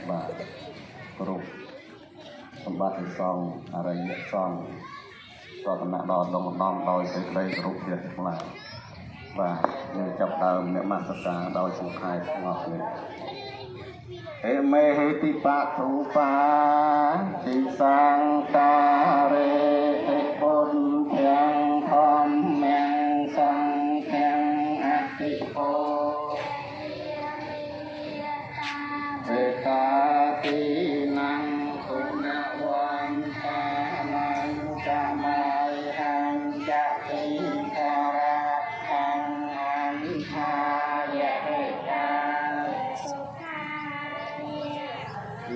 và groupសម្បត្តិសងអរិយសង្ឃក៏តំណាក់ដល់ដងដំដោយសេចក្តីគោរពជ្រះថ្លាបាទយើងចាប់ដើមអ្នកមាសការដោយសង្ខេបទាំងអស់គ្នាហេមេហេតិបតុបាទិសង្ការេតិពុនទាំងធម្មសង្ឃទាំងអតិពោเวตาตินังคุณวันตานังจะมาหังจะติกราทังอันทายะเอกา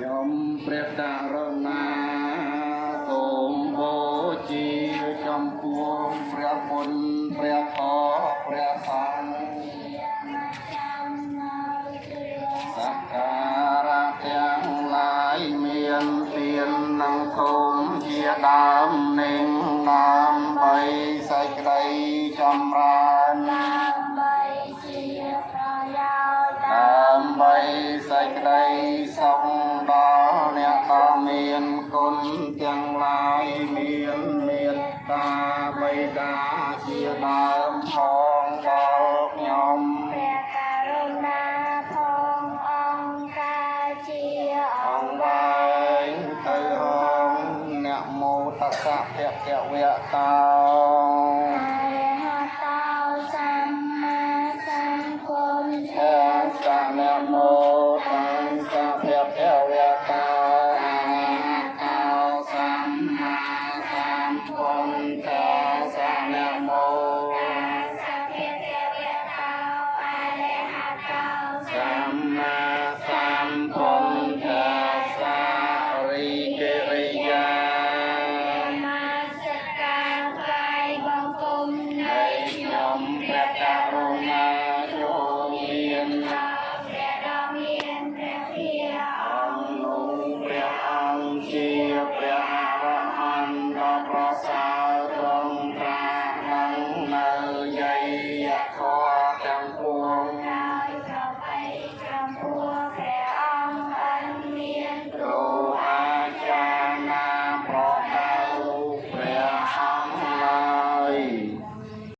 ยมเปรียบดารนาโสมโบจีจอมพวงเปรียบบุญเปรียบขอเปรียบสังสักการะទាំងឡាយមានទាននឹងធំជាដើមនឹងដើម្បីសេចក្តីចម្រើនដើម្បីជាប្រយោជន៍ដើម្បីសេចក្តីសុខដល់អ្នកដ៏មានគុណទាំងឡាយមានមេត្តាបិតាជាដើមផងដល់ខ្ញុំព្រះករុណាផងអង្គការជាអង្គវែងទៅហងអ្នកមោតសៈភគវៈតា